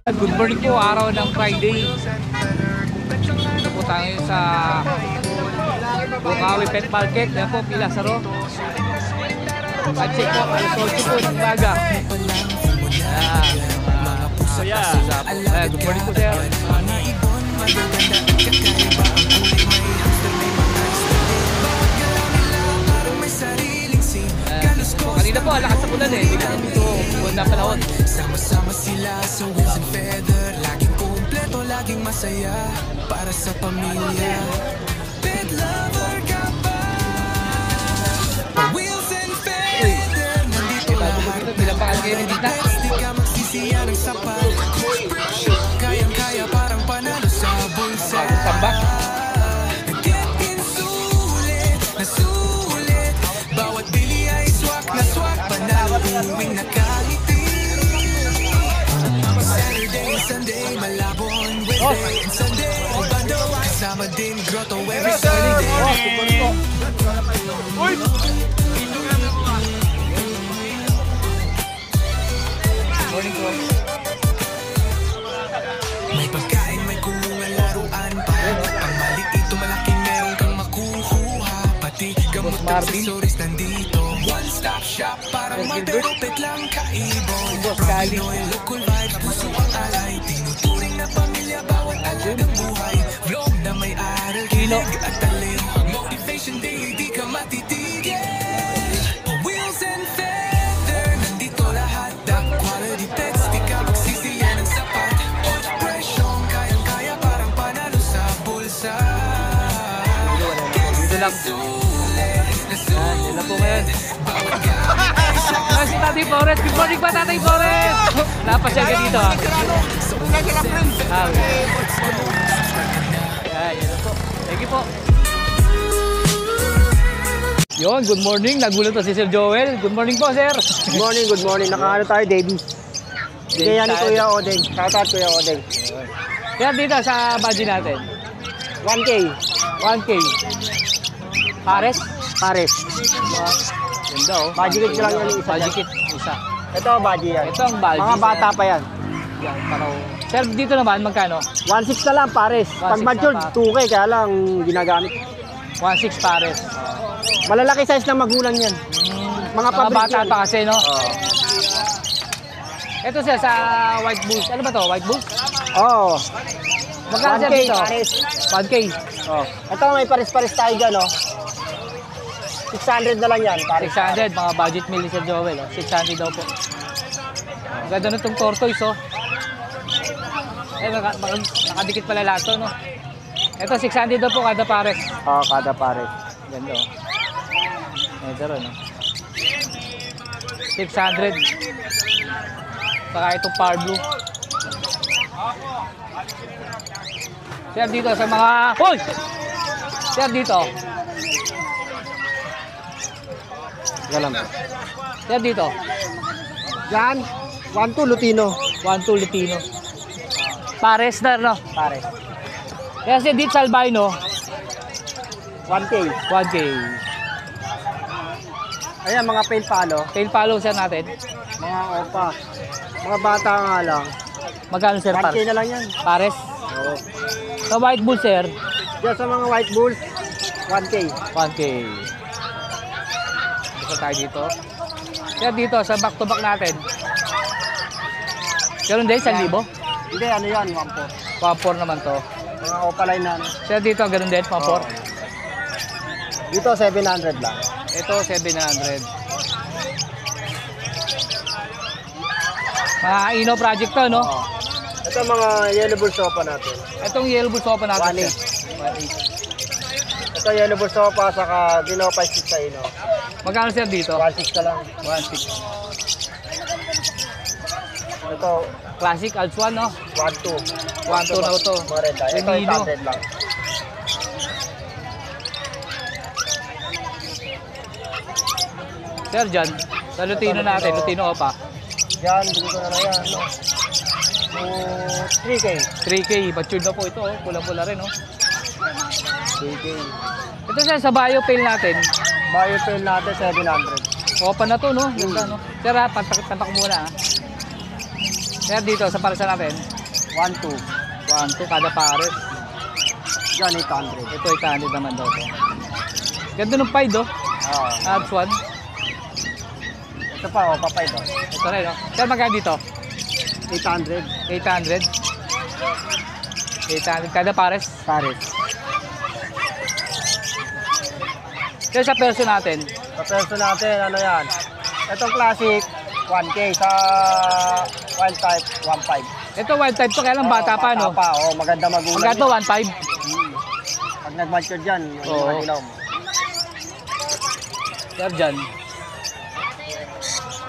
Good morning po, araw ng Friday. Ito po tayo sa Bukawi Pet Market. Yan po, Pilasaro. At check po, alas 8 po ng umaga. Good morning po, sir. Kanina po, lakas sa ulan eh. Hindi ka nandito buwan na panahon. Sama-sama sila sa wheels and feather. Laging kumpleto, laging masaya para sa pamilya. Pet lover ka ba? Wheels and feather. Nandito lahat na di ka magsisiya ng sapat. Kayang-kaya parang panalo sa bulsa. Get in sulit na sulit. Bawat bili ay swak na swak. Panalo uwing nakangiti. Saturday, Sunday, Malabon, Wednesday, and Sunday, Bando, kasama din Grotto every Sunday. Morning po. May pagkain, may kulungan, laruan pa. Ang maliit o malaki meron kang makukuha. Pati gamot at accessories nandito. One stop shop, parang magpapit lang kaibon. Pinoy, local vibes, puso ang alay. Tinuturing na pamilya, bawat alagang buhay. Vlog na may aral, kilig at taliw. Motivation day, di ka matitigil. Wheels and feather, nandito lahat. The quality pets, di ka magsisiya ng sapat. Presyong kayang-kaya, parang panalo sa bulsa. Dito lang. Yan po ngayon. Si Tatay Forrest. Good morning pa, Tatay Forrest. Napasya ka dito ha. Yan po. Thank you po. Yun, good morning. Nagulat to si Sir Joel. Good morning po, sir. Good morning, good morning. Nakaano tayo, Davey. Kaya ni Kuya Odeng. Shoutout Kuya Odeng. Kaya dito sa budget natin. 1K. 1K. Pares? Pares. Ganda oh. Budget ko lang yan yung isa. Budget kit, isa. Ito, budget yan. Ito ang budget. Mga bata pa yan. Yan, paraw. Sir, dito naman, magkano? 1.6 na lang, pares. Pag 1.6 matured, na 2K. Kaya lang ginagamit. 1.6 pares. Malalaki size ng magulang yan. Mga bata yan. pa kasi, no? Ito siya sa White Bulls. Ano ba to? White Bulls? Oo. Magkano siya 1K dito? pares. 1K. Oh. Ito may pares-pares tayo dyan, oh. 600 na lang yan. Pares. 600, mga budget meal ni Sir Joel. Oh. 600 daw po. Ang ganda na itong tortoise, oh. Eh, nakadikit pala lahat to, no? Ito, 600 daw po kada pares. Oo, kada pares. Ganda, oh. Ito rin, no? 600. Saka itong Power Blue. Sir, dito sa mga... Hoy! Sir, dito. Galang po. Sir, dito. Yan. 1-2 Lutino. 1-2 Lutino. Pares na, no? Pares. Kaya siya dito sa albino, 1K. 1K. Ayan, mga pail palo. Tail follow sir natin. Mga opa. Mga bata nga lang. Magkano sir 1K pares? na lang yan. Pares? Oo. Sa White Bull sir, Diyan sa mga white bulls, 1K. 1K. Dito tayo dito. Sir dito sa back to back natin. Ganun din, 1,000? Hindi, ano yan, 1.4. 1.4 naman to. Mga opaline na. Sir dito, ganun din, 1.4. Oo. Dito, 700 lang. Ito, 700. Mga Ino project to, no? Oo. Ito mga yellow bull sopa natin. Itong yellow bull sopa natin. 1.8. Ito yellow bull sopa, saka dinopay stick sa ino. Magkano sir dito? 1.6 na lang. 1.6. Ito, Classic Alps 1, no? 1.2. 1.2 na ito. Morenda. Ito, Remino. 800 lang. Sir, dyan. Sa Lutino natin, Lutino Opa. Yan, bigay ko na lang yan. No? So, 3K. 3K, matured na po ito, oh. Pula-pula rin, oh. 3K. Ito sir, sa bio-pail natin. Biopail natin, 700. Opa na to, no? Ganda, no? Sir, ha, pantakit-tapak muna, ha. Sir, dito, sa parasa natin. 1-2. 1-2 kada pares. Yan, 800. Ito 800 naman daw to. Ganda ng Pied oh. Oo. Abs 1. Ito pa, oh, papay to. Ito rin oh. Sir, magkano dito? 800. 800. 800 kada pares. Pares. Sir, sa perso natin. Sa perso natin, ano yan? Itong classic, 1K. Sa wild type, 1.5. Ito wild type to, kaya lang bata pa, no? Bata pa, oh, maganda magulang. Magkano to? 1.5? Pag nag-mature dyan, yung Oo. mga dilaw mo. Sir, dyan.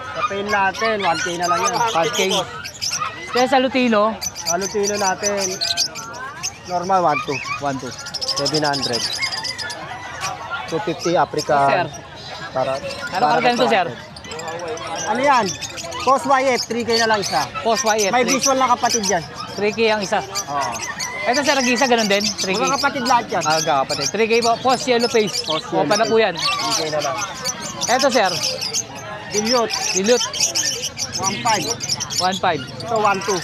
Sa pain natin, 1K na lang yan. 5K. Sir, sa Lutino, Sa Lutino natin, normal 1.2. 1.2. 700. 250 Africa. Sir, Para, ano karga nito, sir? Ano yan? Post YF, 3K na lang isa. Post YF, May visual na kapatid yan. 3K ang isa. Oo. Ito, sir, nag-isa, ganun din? 3K. Mga kapatid lahat yan. Ah, kapatid. 3K po. Post yellow face. Post Opa yellow na po yan. 3K na lang. Ito, sir. Dilute, Dilute. 1.5. 1.5. Ito 1.2.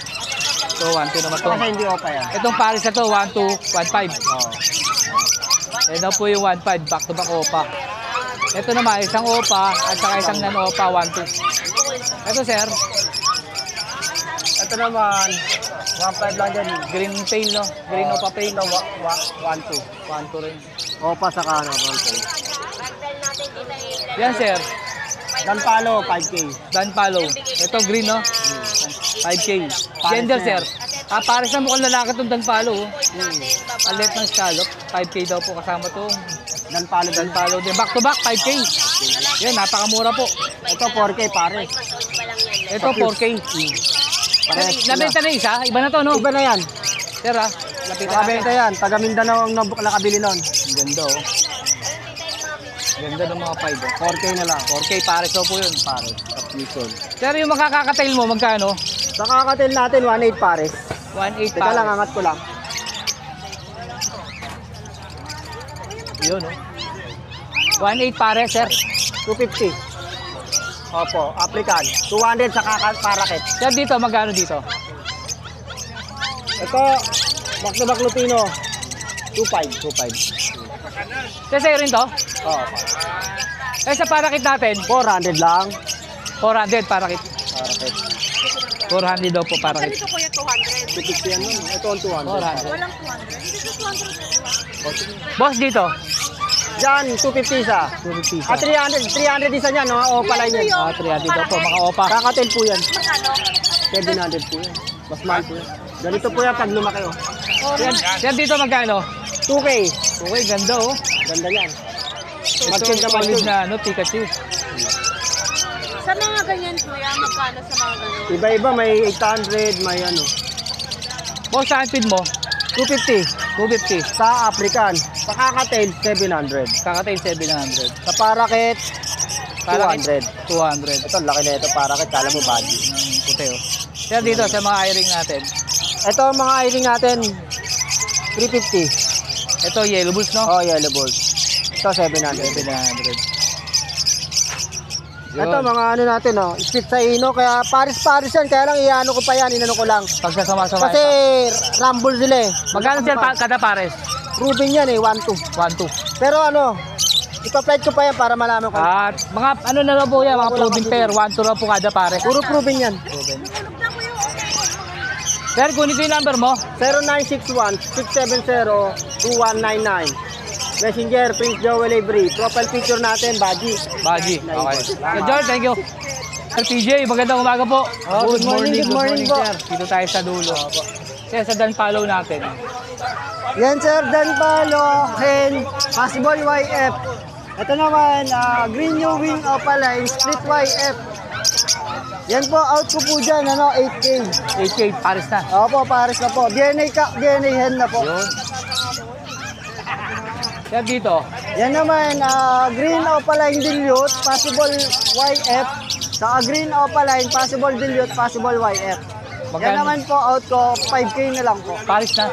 So, 1.2 naman to. Kasi hindi opa yan. Itong Paris na to, 1.2, 1.5. Oo. Ito po yung 1.5, back to back OPA. Ito naman, isang OPA at saka isang non-OPA, 1.2. Ito, sir, Ito naman, 1.5 lang yan. green tail, no? Green OPA pail. Ito 1.2. 1.2 rin. Opa sa ano, 1.2. Yan, sir. Dan palo, 5K. Dan Palo. Ito, green, no? 5K. Gender, na sir. Ah, pares na mukhang lalaki itong Dan Palo. Oh. Hmm. Ang liit ng scallop. 5K daw po kasama itong Dan palo, Dan Palo din. Back to back, 5K. Yan, napakamura po. Ito 4K pare. Ito, 4K. Nabenta na isa. Iba na to, no? Iba na yan. Sir, ah. Lapitan natin. Nakabenta yan. Taga Mindanao ang nakabili nun. Ang ganda, oh. Ganda ng mga 5, oh. 4K na lang. 4K, pares daw po yun. Pare. Submission. Sir, yung makakakatail mo, magkano? Sa kakatil natin, 1.8 pare. 1.8 Teka pares. lang, angat ko lang. Yun, oh. 1.8 pares, sir. 250. Opo, African. 200 sa parakit. Sir, dito, magkano dito? Ito, back to back Lutino. 2.5. 2.5. Sir, sa'yo rin to? Oo. Eh, sa parakit natin, 400 lang. 400 parakit. Parakit. 400 daw po parakit. Dito kuya 200. 250 yan nun. Ito ang 200. 400. Walang 200. Hindi ko 200. Boss, dito? Diyan, 250 isa. 250 Ah, 300 isa niyan, no? O, pala Ito yun. yung Ah, 300 daw po, mga opa. Kakatil po yan. Magkano? 700 po yan. Mas mahal po yan. Ganito po yan pag lumaki, oh. Sir, dito magkano? 2K. Okay, ganda, oh. Ganda yan. Ito, Mag-change na solid mag-change. na, ano, Pikachu. Sa mga ganyan kuya, magkano sa mga ganyan? Iba-iba, may 800, may ano. Boss, saan feed mo? 250 250. sa African. Sa kakatil, 700. Kakatail 700. Sa parakit, Parakit, 200. 200. Ito, laki na ito, parakit. Kala mo body. Puti, oh. Sir, dito, sa mga eye-ring natin. Ito, mga iring natin, 350. Ito, yellow bulls, no? Oh, yellow balls. Ito, 700. 700. Ito, mga ano natin, oh. Split sa ino. Kaya paris-paris yan. Kaya lang, iano ko pa yan. Inano ko lang. Pagsasama-sama. Kasi, rumble sila eh. Magkano sir kada pares? Rubin yan eh, 1-2. 1-2. Pero ano, ipa-flight ko pa yan para malaman ko. At mga ano na lang po yan, mga proven pair. 1-2 lang po kada pares. Puro proven yan. Proven. Sir, kunin ko yung number mo. 0961-670-2199. Messenger, Prince Joel Avery. Profile picture natin, Baji. Baji. Okay. Sir George, thank you. Sir TJ, magandang umaga po. Oh, good morning po. sir. Dito tayo sa dulo. Sir, sa Dan Follow natin. Yan sir, Dan Palo, Hen, Possible YF. Ito naman, Green New Wing Opaline, Split YF. Yan po, out ko po dyan, 8K. 8K, pares na. Opo, pares na po. DNA hen na po. Yun. Sir, dito. Yan naman, Green Opaline Dilute, Possible YF. Saka Green Opaline, Possible Dilute, Possible YF. Yan Magkano? naman po, out ko, 5K na lang po. Pares na.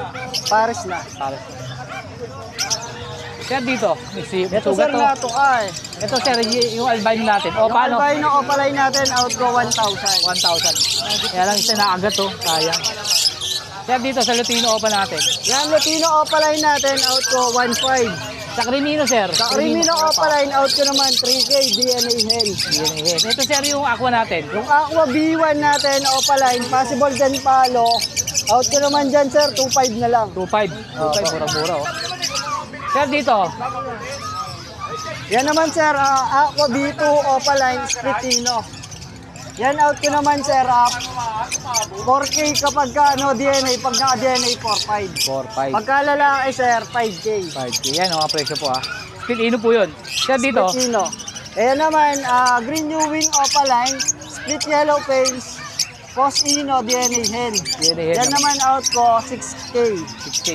Pares na. Pares na. Sir, dito. Ito Sugat sir to. na to, ay. Ito sir, yung albino natin. O, Yung paano? albino Opaline natin, out ko 1,000. 1,000. Kaya lang isa naagat to. Sayang. Sir, dito sa Lutino Opa natin. Yan, Lutino Opaline natin, out ko 1.5. Sa Crimino, sir. Sa Crimino Opaline, out ko naman 3K, DNA hen. Yes. Ito, sir, yung aqua natin. Yung Aqua B1 natin, Opaline, possible dyan palo. Out ko naman dyan, sir, 2.5 na lang. 2.5. 2.5, mura-mura, oh. Sir, dito. Yan naman, sir, Aqua B2 Opaline, Splitino. Yan, out ko naman, sir, 4K kapag ka, DNA, pag naka-DNA, 4.5. 4.5. Pagka lalaki, sir, 5K. 5K. Yan, mga presyo po, ah. Split-ino po yun. Sir, dito. Splitino. Ayan naman, Green New Wing Opaline, Split Yellow Face, Post Ino, DNA hen. DNA hen. Yan naman out ko, 6K. 6K.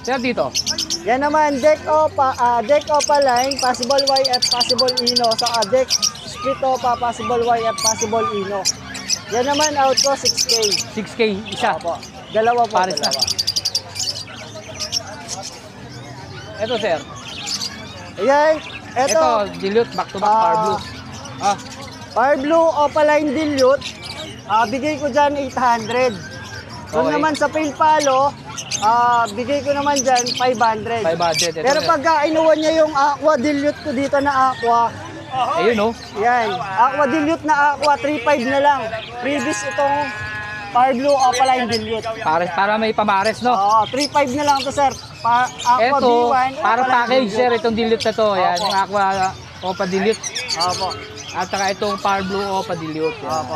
Sir, dito. Yan naman, Deck Opaline, possible YF, possible Ino. Sa Deck Split Opa, possible YF, possible Ino. Yan naman out ko, 6K. 6K, isa. Opo. Dalawa po, Pares na. dalawa. Ito, sir. Ayan, Ito, eto, dilute, back-to-back power blue. Ah, Power Blue Opaline Dilute, bigay ko dyan 800. Doon Okay. naman sa Pale Palo, bigay ko naman dyan 500. 500. Ito, Pero sir. pag inuwan niya yung Aqua Dilute ko dito na Aqua, Ayun, oh. yan, Aqua Dilute na Aqua, 3.5 na lang. Previous itong Power Blue Opaline Dilute. Para may pamares, no? Oo, 3.5 na lang to, sir. Aqua Ito, B1, para Opaline package, sir, Dilute. itong dilute na to. Yan, Opo. yung aqua Opa dilute. Opo, At saka itong power blue Opa dilute. Yan. opo.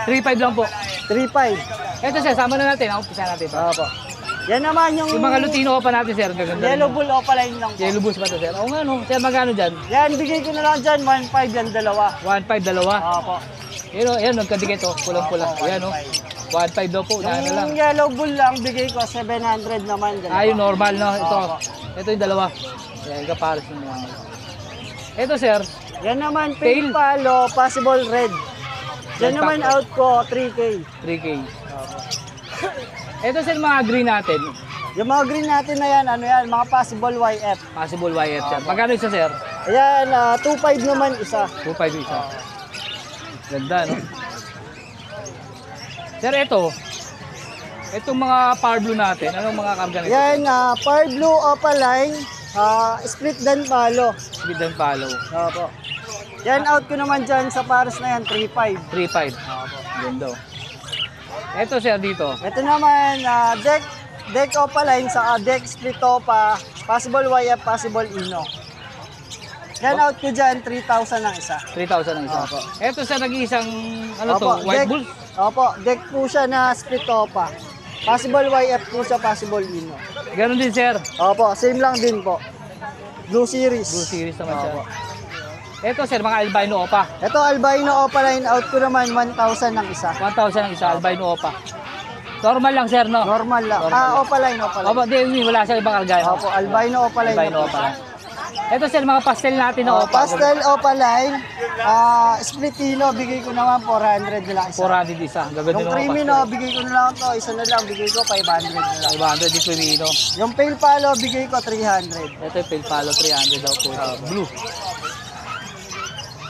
3.5 lang po. 3.5. Ito, sir, sama na natin. Ako, pisa natin ito. Opo. Yan naman yung Yung mga Lutino Opa natin, sir. Gaganda. Yellow Bull Opaline lang po. Yellow bulls ba ito, sir? Oo nga, no? Sir, magkano dyan? Yan, bigay ko na lang dyan, 1.5 yan, dalawa. 1.5, dalawa. Opo. Yan, oh, yan, nagkadikit, oh. Pulang-pula. Yan, oh. 1.5 daw po. Yan na lang. Yung Yellow Bull lang, bigay ko 700 naman. Dalawa. Ah, yung normal, no? Ito. Opo. Ito yung dalawa. Yan, kapares yung mga. Ito, sir. Yan naman, Tail. Pale Palo, possible red. Yan Red naman pack. out ko, 3K. 3K. Ito, sir, mga green natin. Yung mga green natin na yan, ano yan, mga possible YF. Possible wire, sir. Magkano isa, sir? Ayan, 2.5 naman isa. 2.5 isa. Ganda, no? Sir, ito. Itong mga power blue natin, anong mga karga nito? Yan, Power Blue Opaline, split dan palo. Speed and follow. Opo. Yan, out ko naman dyan sa pares na yan, 3.5. 3.5. Ganda. Ito, sir, dito. Ito naman, deck Opaline sa deck split Opa, possible YF, possible Ino. Yan, out ko dyan, 3,000 ang isa. 3,000 ang isa. Opo. Ito, sir, nag-iisang, ano to, Opo, white deck- bull? Opo, deck po siya na split Opa. Possible YF po siya, possible Ino. Ganon din, sir. Opo, same lang din po. Blue Series. Blue series naman siya. Opo. Ito, sir, mga albino opa. Ito, albino Opaline, out ko naman 1,000 ang isa. 1,000 ang isa, albino opa. Normal lang, sir, no? Normal lang. Normal. Opaline, Opaline. Opo, di, wala siyang ibang karga. Opo, albino Opaline. Albino na po opa. siya. Ito, sir, mga pastel natin na opa. Pastel Opaline, Splitino, bigay ko naman 400 na lang isa. 400 isa. Gaganda Yung ng mga Crimino, pastel. bigay ko na lang to, isa na lang, bigay ko 500 na lang. 500 di Crimino. Yung Pale Palo, bigay ko 300. Ito yung Pale 300 daw po. Blue.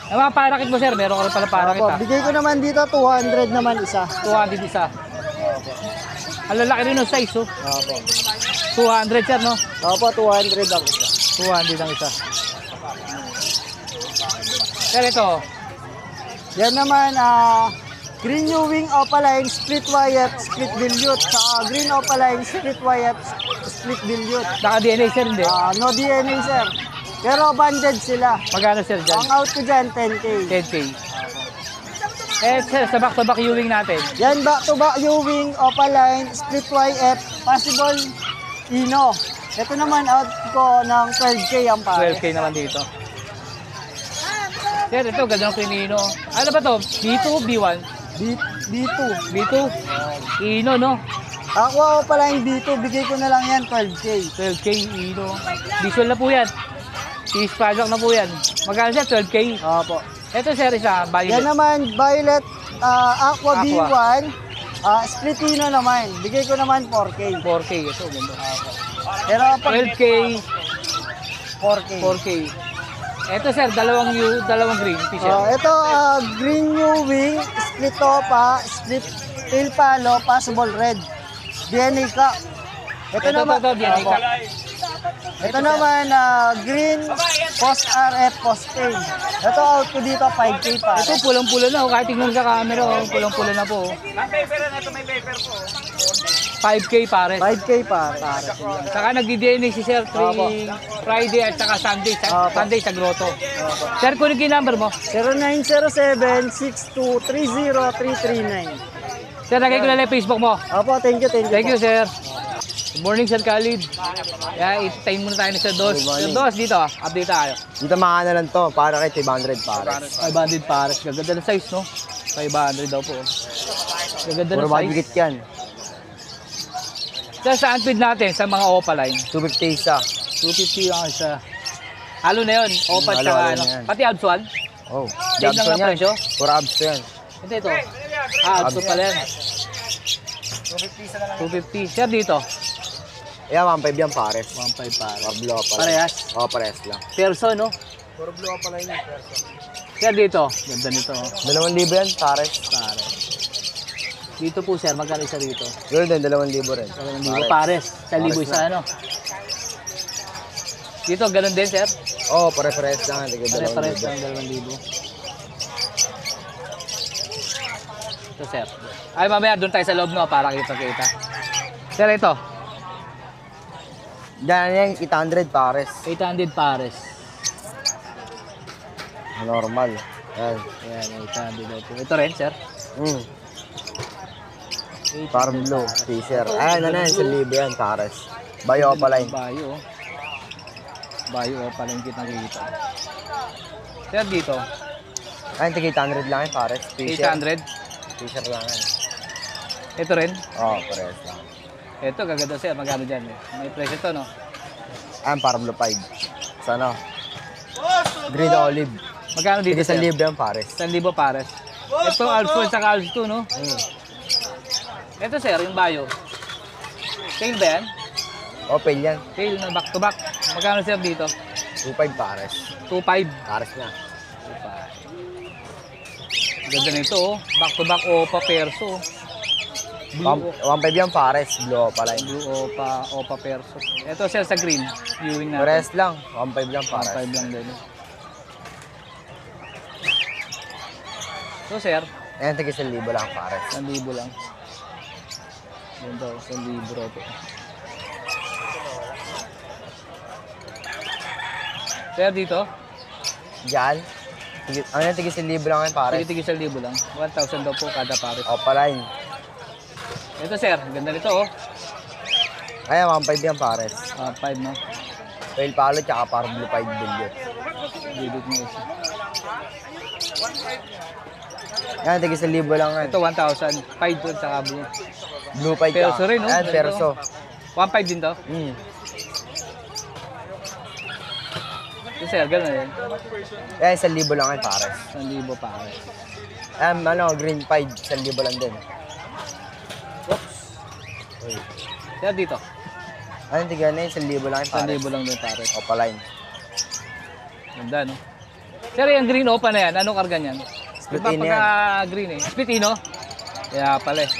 Yung mga parakit mo, sir, meron ka rin pala parakit, Opo, ha? bigay ko naman dito 200 naman isa. 200 isa. Ang lalaki rin ng size, oh. Opo. 200, sir, no? Opo, 200 ang isa. 200 ang isa. Sir, ito. Yan naman, Green New Wing Opaline, Split Wyatt, Split Dilute. Sa Green Opaline, Split Wyatt, Split Dilute. Naka-DNA, sir, hindi? No DNA, sir. Pero banded sila. Magkano, sir, dyan? Ang out ko dyan, 10K. 10K. Eh, sir, sa back-to-back Ewing natin. Yan, back-to-back U-Wing, Opaline, Split YF, possible Ino. Ito naman out ko ng 12K ang pare. 12K naman dito. Sir, ito, ganda ng Crimino. Ano ba to? B2, B1? B2. B2? Ino, no? Aqua Opaline B2, bigay ko na lang yan, 12K. 12K, Ino. Visual na po yan. Peace project na po yan. Magkano, sir? 12K. Opo. Ito, sir, isa. Yan Violet. naman, Violet, Aqua Aqua. B1, Split Ino naman. Bigay ko naman 4K. 4K. Ito, ganda. Pero pag 12K, 4K. 4K. Ito, sir, dalawang green t-shirt. Ito, Green New Wing, Split Topa, Split Tail Palo, possible red. DNA ka. Ito naman, DNA ka. ito naman, green, post RF, post K. Ito out ko dito, 5K pa. Ito pulang-pula na, oh. Kahit tignan mo sa camera, oh. Pulang-pula na po. Oh. 5K pares. 5K pa. Saka nagdi-DNA si Sir tuwing Friday at saka Sunday. Sunday sa grotto. Sir, kunin yung number mo. 0907-6230-339. Sir, lagay ko na lang yung Facebook mo. Opo, thank you. Thank you, Sir. Good morning, Sir Khalid. Time muna tayo ni Sir Dos. Sir Dos, dito, update tayo. Dito makana lang to, para kay 500 pares. 500 pares. Gaganda ng size, no? 500 daw po. Gaganda Puro ng size. budget yan. Sir, saan feed natin sa mga Opaline? 250 isa. 250 ang isa. Halo na yun. Opat halo saka na ano. yan. Pati Abswan. Oh, Same lang Jobson ang yan. presyo? Puro abs to yan. Ito. Abswan pala yan. 250. Sir, dito. Yeah, 1.5 yan pares. 1.5 pares. Or blue pala. Parehas? Oo, parehas lang. Perso, no? Puro blue pala yun. Sir, dito. Ganda nito. 2,000 yan, pares. Pares. Dito po, sir. Magkano isa dito? Yun din, 2,000 rin. Pares. 1,000 isa, ano? Dito, ganun din, sir. Oo, pare-pares lang. Pare-pares lang, 2,000. Ito, sir. Ay, mamaya, doon tayo sa loob, no? Para kita-kita. Sir, ito. Diyan yan, 800 pares. 800 pares. Normal. Yan. Ayan, 800 daw po. Ito rin, sir. Farm blue, fisher. Ayan, ano yan, 1,000 yan, pares. Bayo pala yun. Bayo. Bayo, pala yung kitang-kita. Sir, dito. Ayan, tig 800 lang yan, pares. Fisher. 800. Fisher lang yan. Ito rin. Oo, pares lang. Ito, gaganda, sir. Magkano dyan? May presyo to, no? Ayan, farm blue 5. Sana. Green olive. Magkano dito, Tig sir? 1,000 yan, pares. 1,000 pares. Ito, Alphonse sa Alphonse 2, no? Ito, sir, yung bayo. Tail ba yan? Open yan. Tail na back-to-back. Magkano, sir, dito? 2.5 pares. 2.5. Pares na. Ganda nito, oh. Back-to-back Opa Perso. Blue 1.5 yan, pares. Blue pala yun. Blue Opa Perso. Ito, sir, sa green. Viewing natin. Pares lang. 1.5 lang, pares. 5 lang din. So, sir, Ayan, tig 1,000 lang, pares. 1,000 lang. Ganda, 1,000 raw po. Sir, dito, Diyan. Ano yan, tig 1,000 lang yan, pares. tigil 1,000 lang. 1,000 daw po kada pares. Opaline. Ito, sir, ganda nito, oh. Ayan, 1.5 yan, pares. 5, no? Fail palo, tsaka farm blue 5 billion. Bibig mo isa. Ayan, tig 1,000 lang yan. Ito, 1,000. 5 doon, saka blue. Blue 5 tsaka. Perso rin, no? Ayan, Ganda, perso. 1,500 din to. Ito, sir, gano'n yun. Ayan, 1,000 lang yan, pares. 1,000 pares. Ayan, ano, green 5, 1,000 lang din. Sir, dito. Ayan, tig ano yun, 1,000 lang yan, pares. 1,000 lang din pares. Opaline. Ganda, no? Sir, yung green opa na yan, anong karga niyan? Split Iba in pagka yan. green eh. Split in, no? Kaya pala eh.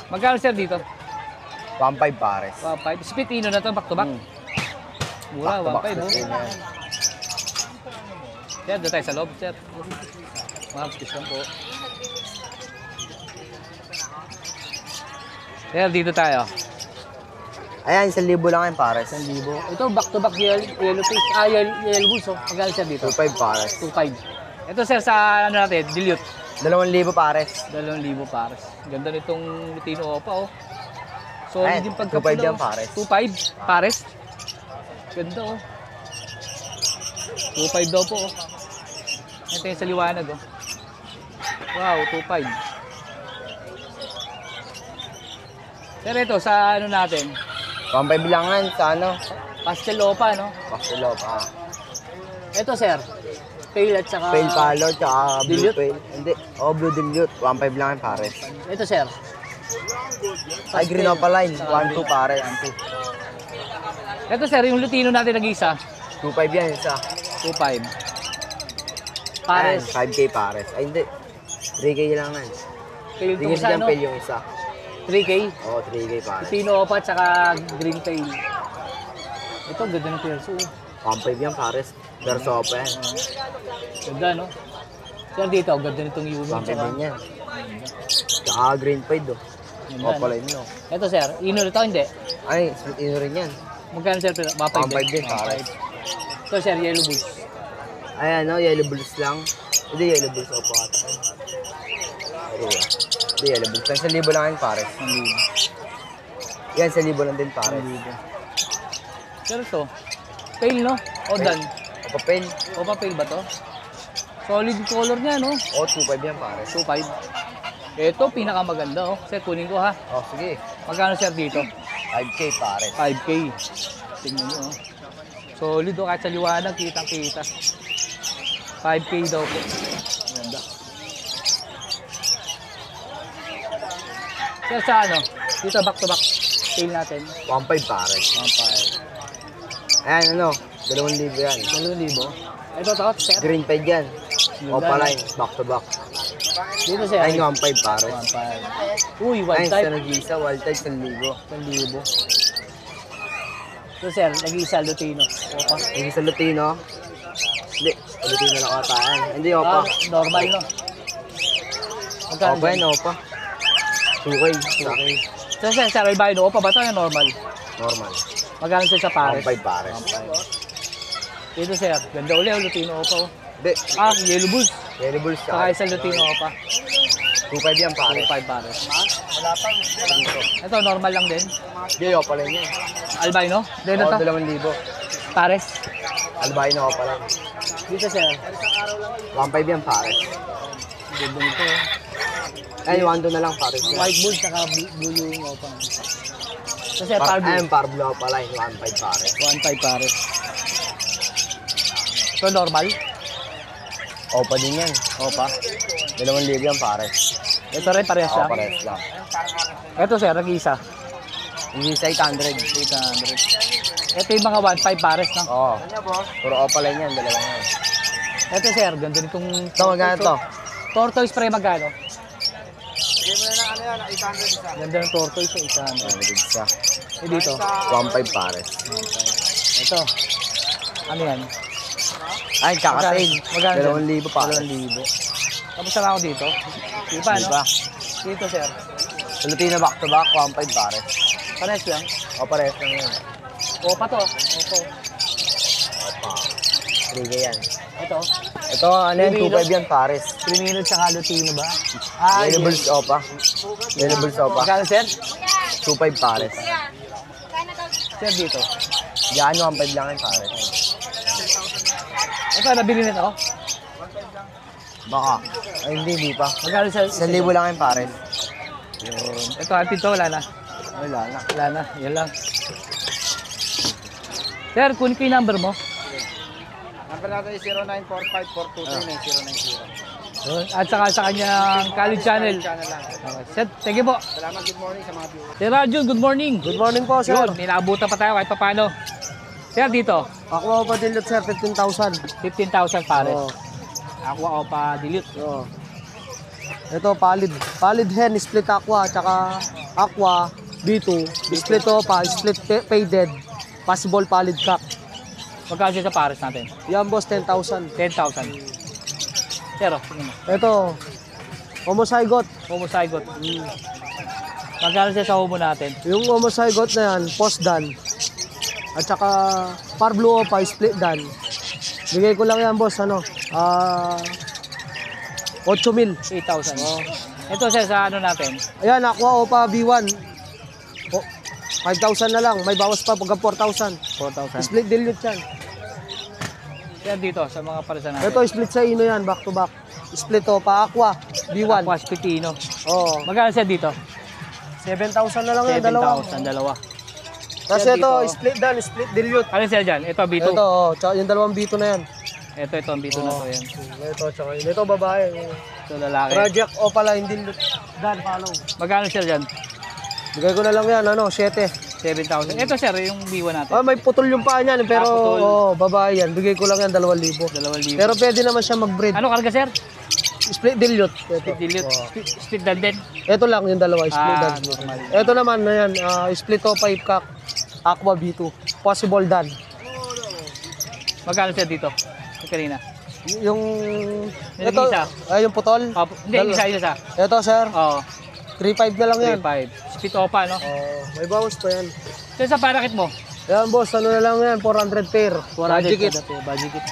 Magkano, sir, dito? 1.5 pares. 1,500. Split in na to, back to back. Mura, Back to back 1,500, no? split in yan. Sir, doon tayo sa loob, sir. Kiss lang po. Sir, dito tayo. Ayan, 1,000 lang yan, pares. 1,000. Ito, back-to-back yellow face. Yellow bulls, oh. Magkano, sir, dito? 2.5 pares. 2,500. Ito, sir, sa ano natin, dilute. 2,000 pares. 2,000 pares. Ganda nitong Lutino Opa, oh. Solid Ayan, yung pagkapula. 2,500 yan, pares. 2,500 pares. Ganda, oh. 2,500 daw po, oh. Ito yung sa liwanag, oh. Wow, 2,500. Sir, ito, sa ano natin, 1.5 lang yan, sa ano? pastel Opa, no? Pastelop, Ito, sir, pale at saka... Pale palo, tsaka blue Dilute? pale. Hindi, blue dilute. 1.5 lang yan, pares. Ito, sir. Ay, green opaline. 1.2 pares. Ito, sir, yung Lutino natin nag-isa, 2.5 yan, isa. 2,500. Pares. Pares. 5K pares. Ay, hindi. 3K lang yan. Pale Hindi itong isa, yan no? pale yung isa. 3K. Oo, 3K pares. Lutino Opa at saka green tail. Ito, ganda ng perso. 1.5 yan pares. Verso pa yan. Ganda, no? Sir, dito, ganda nitong unit. 1.5 din yan. Tsaka green pied oh. Ganda, Oo no? pala yun no. Ito, sir, ino nito, hindi. Ay, split ino rin yan. Magkano, sir? 1.5 din, pares. Ito, sir, yellow bulls. Ayan no, yellow bulls lang. Hindi yellow bulls opo ata. Hindi yellow bulls. 1,000 lang yung pares. 1,000. Yan, 1,000 lang din pares. Sir, ito. Pale, no? O dan. Papel. O papel ba to? Solid color niya, no? Oo, 2.5 yan pares. 2.5. Ito, pinakamaganda, oh. Sir, kunin ko, ha? Oh, sige. Magkano, sir, dito? 5K pares. 5K. Tingnan nyo, oh. Solid, oh. Kahit sa liwanag, kitang-kita. 5K daw po. Ganda. Sir, sa ano? Dito, back to back. Tail natin. 1.5 pares. 1.5. Ayan, ano, 2,000 yan. 2,000. Ito, to, sir. Green pied yan. Ganda, Opaline, back to back. Dito, sir. Ayun, 1.5 pares. 1.5. Uy, wild Ayun, type. sa nag-isa, wild type, 1,000. 1,000. Ito, sir. Nag-iisa, Lutino. Opa. Yung sa Lutino, hindi, Lutino lang kataan. Hindi, opa. Normal, no? Magkano Opa dyan? yan, opa. 2K. Sir, albino. Opa ba ito? Yung normal. Normal. Magkano sir sa pares? 1.5 pares. Dito, sir. Ganda uli. Lutino. Opa. Hindi, Yellow bulls. yellow bulls Saka ka. isa Lutino. Opa. 2.5 yan pares. 5 pares. Ito, normal lang din. Hindi, opa lang yan. Albino? Dito Oo, to? 2,000. Pares? Albino, opa lang. Dito, sir. 1.5 yan pares. Ganda nito. Ay, 1.2 na lang pares. yan. White bull, saka blue yung opa. Ito, sir, parblue. Ayun, parblo opa line, 1.5 pares. 1.5 pares. Ito, normal? Opa din yan. Opa. 2,000 yan pares. Ito rin, parehas siya. Oo, pares lang. Ito, sir, nag-iisa. Hindi sa 800. 800. Ito yung mga 1.5 pares, no? Oo. Puro opa line yan, dalawang yan. Ito, sir, ganda nitong... Ito, magkano to? Tortoise pre, magkano? Ganda ng tortoise, 800. Isa. Eh, dito? 1.5 pares. Ito. Ano yan? Ay, kakatail. Magkano? 2,000 pares. 2,000. Tapos na ako dito. Di pa, Di no? ba? Dito, sir. Lutino back to back, 1.5 pares. Pares lang. O, pares lang yan. Opa to. Opo. Opa. 3K yan. Ito. Ito, ano yan, 2.5 yan pares. Criminal sa Lutino ba? Yellow bulls opa. Yellow bulls opa. Magkano, sir? 2.5 pares. Sir, dito. Yan, 1.5 lang yan pares. Ito, nabili nito. Baka. Ay, hindi pa. Magkano, sir? 1,000 lang yan pares. Yun. Ito, atin to, wala na. Wala na. Wala na, yan lang. Sir, kunin ko yung number mo. Number natin is 0945-423-9090. Yun. At saka sa kanyang college channel. Channel lang. Okay. Sir, thank you po. Salamat, good morning sa mga viewers. Sir Rajun, good morning. Good morning po, sir. Yun, ninabutan pa tayo kahit papano. Sir, dito, Aqua Opa Dilute, sir, 15,000. 15,000 pares. Oo. Aqua Opa Dilute. Oo. Ito, palid. Palid hen, split aqua, tsaka aqua, B2, split opa, split faded, possible palid cock. Magkano siya sa pares natin? Yan, boss, 10,000. 10,000. Sir, tingnan mo. Ito, homozygote. Homozygote. Magkano siya sa homo natin? Yung homozygote na yan, post dan. At saka par blue opa, split dan. Bigay ko lang yan, boss, ano, 8,000. 8,000. Ito sir, sa ano natin? Ayan, aqua opa B1. Oh, 5,000 na lang. May bawas pa pagka 4,000. 4,000. Split dilute yan. Sir, dito, sa mga paresa natin. Ito, split sa ino yan, back to back. Split opa, aqua, B1. Aqua Spitino. Oo. Magkano sir dito? 7,000 na lang yan, dalawa. 7,000, dalawa. Tapos Sir, ito, dito. split dan, split dilute. Ano sir dyan? Ito, B2. Ito, oh, tsaka yung dalawang B2 na yan. Ito, ang B2 na to yan. Ito, tsaka yun. Ito, babae. Ito, lalaki. Project opa line dilute. Dan, follow. Magkano sir dyan? Bigay ko na lang yan, ano, 7. 7,000. Ito sir, yung B1 natin. Ah, may putol yung paa niyan, pero putol. babae yan. Bigay ko lang yan, 2,000. 2,000. Pero pwede naman siya mag-breed. Ano karga sir? split dilute. Split dilute. Split dal din. Ito lang yung dalawa, split Ah, dal. normal. Ito naman, ayan, split o pipe cock, Aqua B2. Possible done. Magkano sir dito? Yung kanina. Yung, Yung ito, isa? yung putol. Hindi, isa. Ito, sir, Oo. 3.5 na lang yan. 3.5. Split opa, no? May bawas pa yan. So sa parakit mo? Yan, boss, ano na lang yan, 400 pair. 400 Magic it. Budget kit.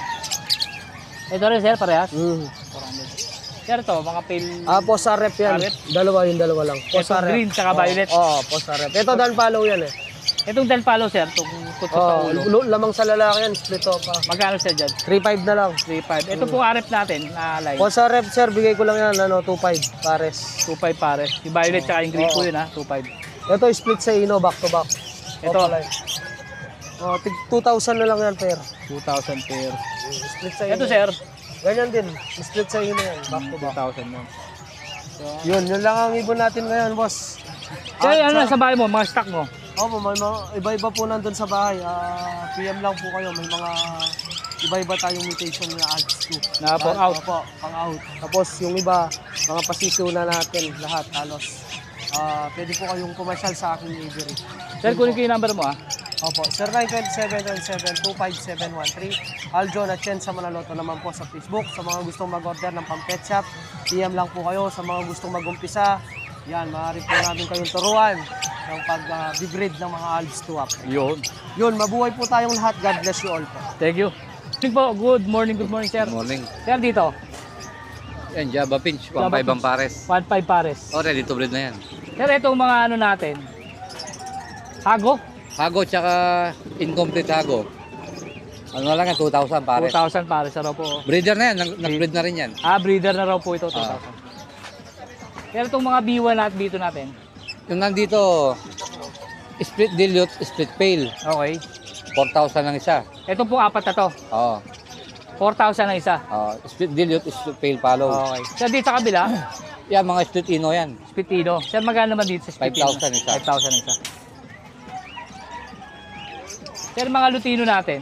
Ito rin sir, parehas? 400. Sir to, mga pale. Posa rep yan. Rep? Yung dalawa lang. Posa Ito green, tsaka violet. Oo, posa rep. Ito, dan follow yan eh. Itong del palo sir, itong kutsot sa ulo. Lamang sa lalaki yan, split off pa. Magkano sir dyan? 3.5 na lang. 3.5. Ito pong arep natin na line. Posa rep, sir, bigay ko lang yan, 2.5 pares. 2.5 pare. Yung violet tsaka yung green po yun ha, 2.5. Ito, split sa ino, back to back. Ito. Tig 2,000 na lang yan, pair. 2,000 pair. Split sa ino. Ito sir, Ganyan din, split sa ino yan, back to back. 2,000 yun. Yun lang ang ibon natin ngayon, boss. Kaya ano sa bahay mo, mga stock mo? May mga iba-iba po nandun sa bahay. PM lang po kayo, may mga iba-iba tayong mutation na ads to. Na pang out. Opo, pang out. Tapos yung iba, mga pasisyo na natin lahat, halos. Pwede po kayong pumasyal sa aking library. Sir, kunin ko yung number mo ha. Opo, sir 927-27-25713. Aljon at Chen sa Manaloto naman po sa Facebook. Sa mga gustong mag-order ng pang-pet shop, PM lang po kayo. Sa mga gustong mag-umpisa, yan, maaari po namin kayong turuan ng pag-breed ng mga Alps to up. Yun, mabuhay po tayong lahat. God bless you all po. Thank you. Good morning sir. Morning. Sir dito, Yan, Java Pinch. Java 1.5 ang pares. 1.5 pares. Oh, ready to breed na yan. Sir, itong mga ano natin, hago, Hago tsaka incomplete hago. Ano na lang yan, 2,000 pares. 2,000 pares na raw po. Breeder na yan, nag-breed na rin yan. Breeder na raw po ito, 2,000. Pero itong mga B1 at B2 natin, Yung nandito, split dilute, split pale. okay. 4,000 lang isa. Ito po apat na to, Oo. 4,000 na isa. Split dilute, split pale follow. Okay. Sir, dito sa kabila, Yan, mga split ino yan. Spitino. Sir, magkano naman dito sa Spitino? 5,000 isa. 5,000 isa. Sir, mga Lutino natin,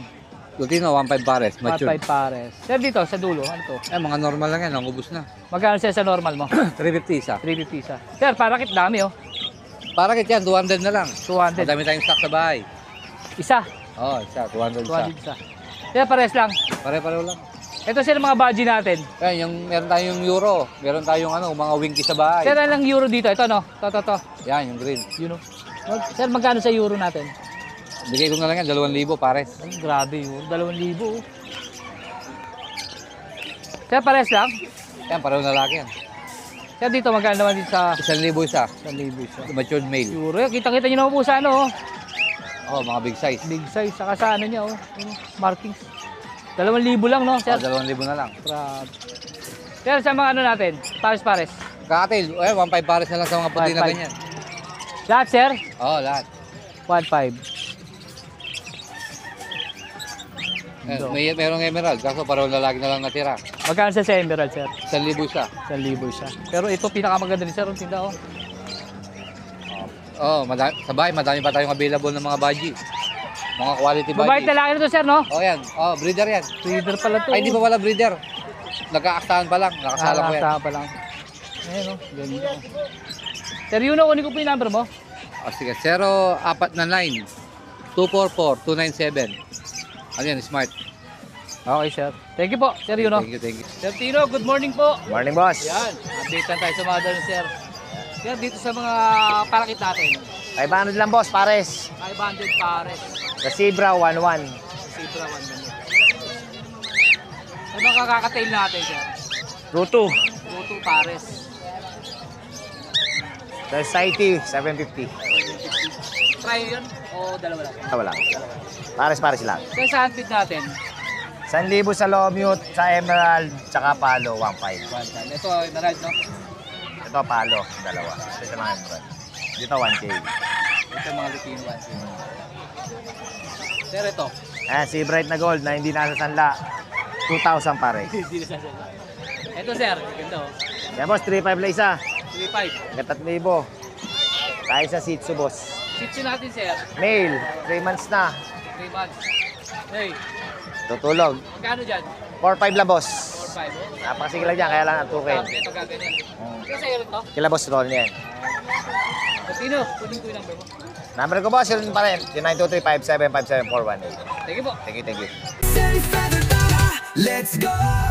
Lutino, 1.5 pares, mature. 1.5 pares. Sir, dito sa dulo, ano to? Mga normal lang yan, ang ubus na. Magkano sir sa normal mo? 350 isa. 350 isa. Sir, parakit dami oh. Para kit yan, 200 na lang. 200. Madami tayong stock sa bahay. Isa. Isa, 200 isa. 200 isa. Sir, pares lang. Pare-pareho lang. Ito sir, mga budgie natin. Yan, meron tayong euro. Meron tayong mga winky sa bahay. Sir, anong euro dito? Ito no? To. Yan, yung green. You know. Sir, magkano sa euro natin? Bigay ko na lang yan, 2,000 pares. Ay, grabe yun. 2,000 oh. Sir, pares lang. Yan, pareho na laki yan. Sir, dito magkano naman dito sa 1,000 isa. 1,000 isa. Matured male. Euro. Kita-kita nyo naman po sa ano oh. Mga big size. Big size. Saka sa ano niya oh. Ano, markings. 2,000 lang no, sir? 2,000 na lang. Grabe. Sir, sa mga ano natin? Pares. Kakatil, 1.5 pares na lang sa mga puti na 1.5. ganyan. Lahat, sir? Lahat. 1.5. Merong emerald, kaso pareho lalaki na lang natira. Magkano sa emerald, sir? 1,000 isa. 1,000 siya. Pero ito pinakamaganda ni sir, ang tinda oh. Sa bahay, madami pa tayong available ng mga baji. Mga quality baji. Mabait na laki na to, sir, no? Yan. Breeder yan. Breeder pala to. Ay, di pa wala breeder. Nagkakastahan pa lang. Nakasala ko yan. Nakakasama pa lang. Ayan oh, ganda oh. Sir, yun oh, kunin ko po yung number mo. Sige, 049 244-297. Ano yan, smart. Okay, sir. Thank you po, sir, yun oh. Thank you. Sir Tino, good morning po. Morning, boss. Yan, update lang tayo sa mga doon, sir. Sir, dito sa mga parakit natin, 500 lang, boss, pares. 500 pares. Sa Zebra, 1.1. Zebra 1 minute. Ano mga kakatail natin, sir? Ruto. 2 pares. Sa Society, 750. Try yun o dalawa lang? Wala. Pares lang. Sir, sa handpid natin, 1,000 sa Lomute, sa Emerald, tsaka Palo, 1.5. 1 Ito, emerald, no? Ito, Palo, dalawa. Ito mga Emerald. Dito, 1K. Ito mga Lutino 1. Sir, ito. Si Bright na Gold na hindi nasa sanla, 2,000 pare. Ito, sir. Ganda, oh. Yan, boss, 3.5 lang isa. 3.5. Hanggang 3,000. Kaya sa Shih Tzu, boss. Sitsu natin, sir. Male, 3 months na. 3 months. Hey, Tutulog. magkano dyan? 4.5 lang, boss. Napakasige lang dyan, kaya lang ang tukin. Ito gaganyan. Ito sa'yo rin to? Kila boss roll niyan. Sino? Kunin ko yung number mo. Number ko boss, yun pa rin. 0923-5757-418. Sige po. Thank you, thank you. Let's go!